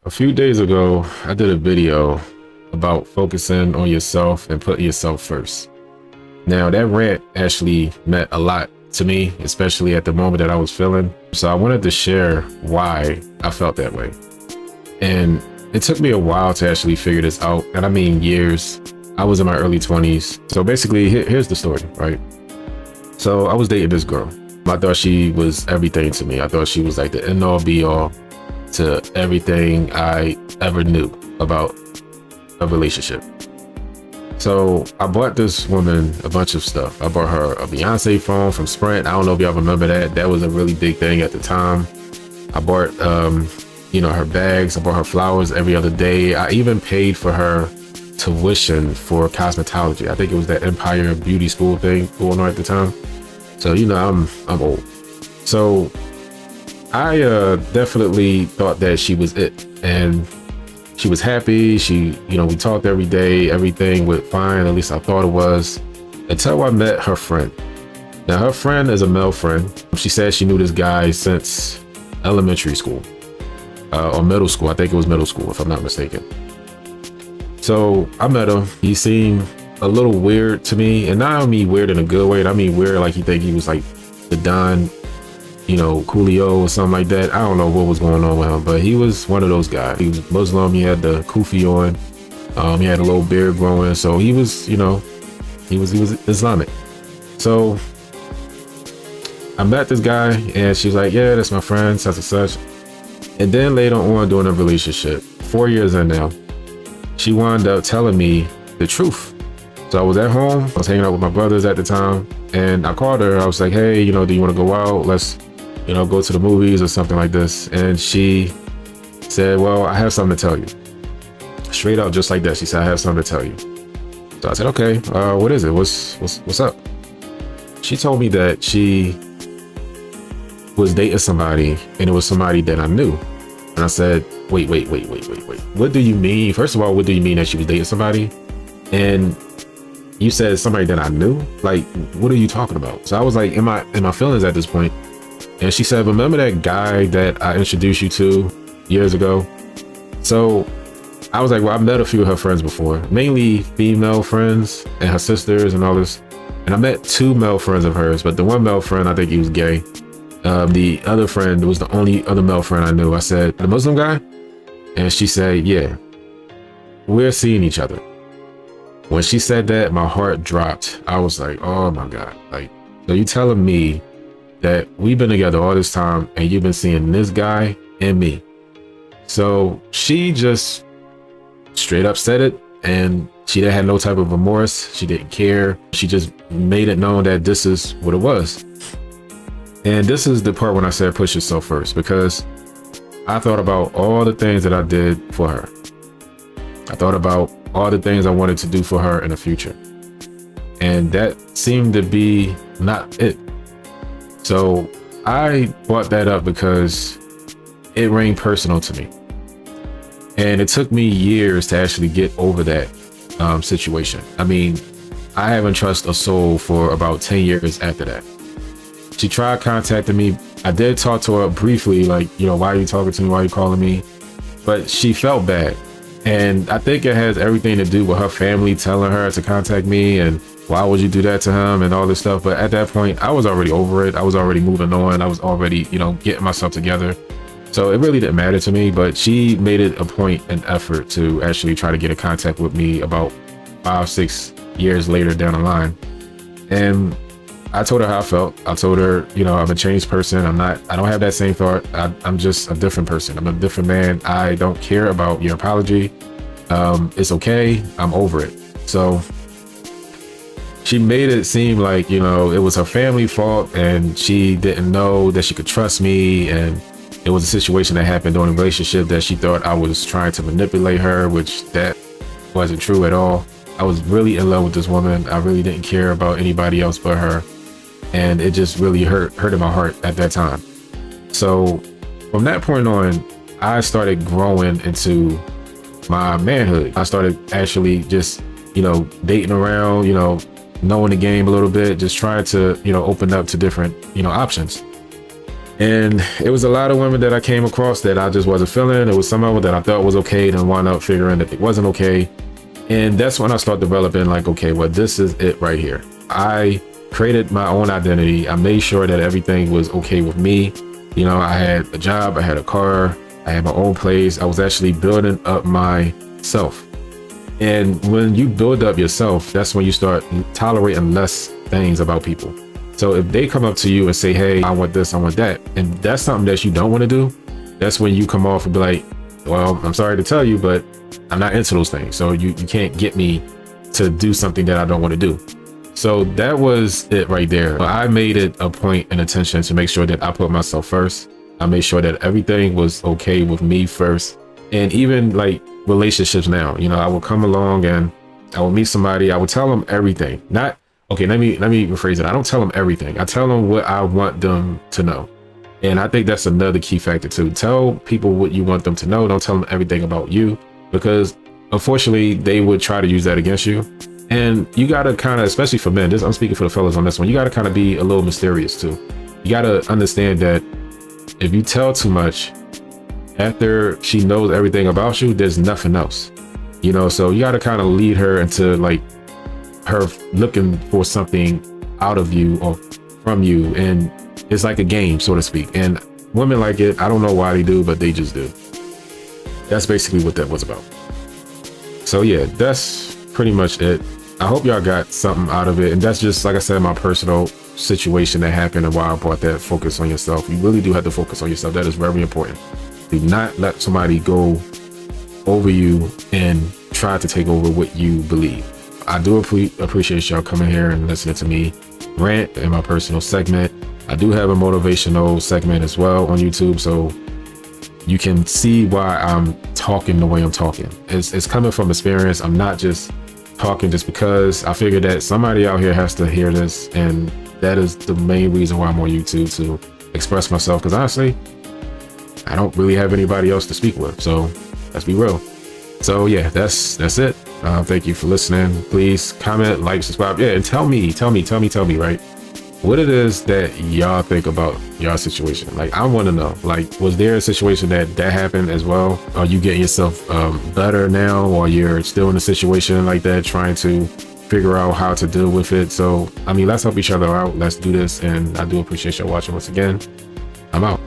A few days ago, I did a video about focusing on yourself and putting yourself first. Now, that rant actually meant a lot to me, especially at the moment that I was feeling. So I wanted to share why I felt that way. And it took me a while to actually figure this out. And I mean years. I was in my early 20s. So basically, here's the story, right? So I was dating this girl. I thought she was everything to me. I thought she was like the end all be all to everything I ever knew about a relationship. So I bought this woman a bunch of stuff. I bought her a Beyonce phone from Sprint. I don't know if y'all remember that. That was a really big thing at the time. I bought, her bags. I bought her flowers every other day. I even paid for her tuition for cosmetology. I think it was that Empire Beauty School thing going on at the time. So, I'm old. So I definitely thought that she was it, and she was happy. We talked every day, everything went fine. At least I thought it was, until I met her friend. Now, her friend is a male friend. She said she knew this guy since elementary school, or middle school. I think it was middle school, if I'm not mistaken. So I met him. He seemed a little weird to me, and not only weird in a good way. I mean weird like he think he was like the Don, Coolio or something like that. I don't know what was going on with him, but he was one of those guys. He was Muslim. He had the kufi on. He had a little beard growing, so he was, he was Islamic. So I met this guy, and she's like, "Yeah, that's my friend, such and such." And then later on, during a relationship, 4 years in now, she wound up telling me the truth. So I was at home. I was hanging out with my brothers at the time, and I called her. I was like, "Hey, do you want to go out? Let's, go to the movies or something like this." And she said, "Well, I have something to tell you." Straight up, just like that. She said, "I have something to tell you." So I said, "Okay, what is it? What's up?" She told me that she was dating somebody, and it was somebody that I knew. And I said, wait. What do you mean? First of all, what do you mean that she was dating somebody? And you said somebody that I knew? Like, what are you talking about? So I was like, in my feelings at this point. And she said, "Remember that guy that I introduced you to years ago?" So I was like, well, I've met a few of her friends before, mainly female friends and her sisters and all this. And I met two male friends of hers, but the one male friend, I think he was gay. The other friend was the only other male friend I knew. I said, "The Muslim guy?" And she said, "Yeah, we're seeing each other." When she said that, my heart dropped. I was like, oh my God. Like, so you telling me that we've been together all this time and you've been seeing this guy and me? So she just straight up said it, and she didn't have no type of remorse. She didn't care. She just made it known that this is what it was. And this is the part when I said push yourself first, because I thought about all the things that I did for her. I thought about all the things I wanted to do for her in the future. And that seemed to be not it. So I brought that up because it rang personal to me. And it took me years to actually get over that situation. I mean, I haven't trusted a soul for about 10 years after that. She tried contacting me. I did talk to her briefly, like, why are you talking to me? Why are you calling me? But she felt bad. And I think it has everything to do with her family telling her to contact me and why would you do that to him and all this stuff. But at that point, I was already over it. I was already moving on. I was already, getting myself together. So it really didn't matter to me. But she made it a point and effort to actually try to get in contact with me about 5-6 years later down the line. And I told her how I felt. I told her, I'm a changed person. I don't have that same thought. I'm just a different person. I'm a different man. I don't care about your apology. It's okay. I'm over it. So she made it seem like, it was her family fault and she didn't know that she could trust me. And it was a situation that happened during a relationship that she thought I was trying to manipulate her, which that wasn't true at all. I was really in love with this woman. I really didn't care about anybody else but her. And it just really hurted my heart at that time. So from that point on, I started growing into my manhood. I started actually just, dating around, knowing the game a little bit, just trying to, open up to different, options. And it was a lot of women that I came across that I just wasn't feeling. It was some of them that I thought was okay, then wound up figuring that it wasn't okay. And that's when I started developing like, okay, well, this is it right here. I created my own identity. I made sure that everything was okay with me. You know, I had a job, I had a car, I had my own place. I was actually building up myself. And when you build up yourself, that's when you start tolerating less things about people. So if they come up to you and say, hey, I want this, I want that, and that's something that you don't want to do, that's when you come off and be like, well, I'm sorry to tell you, but I'm not into those things. So you can't get me to do something that I don't want to do. So that was it right there. I made it a point and attention to make sure that I put myself first. I made sure that everything was okay with me first. And even like relationships now, you know, I would come along and I would meet somebody, I would tell them everything. Not, okay, let me rephrase it. I don't tell them everything. I tell them what I want them to know. And I think that's another key factor too. Tell people what you want them to know. Don't tell them everything about you, because unfortunately they would try to use that against you. And you gotta kind of, especially for men, I'm speaking for the fellas on this one, you gotta kind of be a little mysterious too. You gotta understand that if you tell too much, after she knows everything about you, there's nothing else, you know. So you gotta kind of lead her into like her looking for something out of you or from you, and it's like a game, so to speak. And women like it. I don't know why they do, but they just do. That's basically what that was about. So yeah, that's pretty much it. I hope y'all got something out of it. And that's just, like I said, my personal situation that happened and why I brought that focus on yourself. You really do have to focus on yourself. That is very important. Do not let somebody go over you and try to take over what you believe. I do appreciate y'all coming here and listening to me rant in my personal segment. I do have a motivational segment as well on YouTube, so you can see why I'm talking the way I'm talking. It's coming from experience. I'm not just talking just because. I figured that somebody out here has to hear this, and that is the main reason why I'm on YouTube, to express myself, because honestly, I don't really have anybody else to speak with, so let's be real. So yeah, that's it. Thank you for listening. Please comment, like, subscribe. Yeah, and tell me, right? What it is that y'all think about y'all situation. Like, I want to know, like, was there a situation that happened as well? Are you getting yourself better now, or you're still in a situation like that, trying to figure out how to deal with it? So, I mean, let's help each other out. Let's do this. And I do appreciate y'all watching once again. I'm out.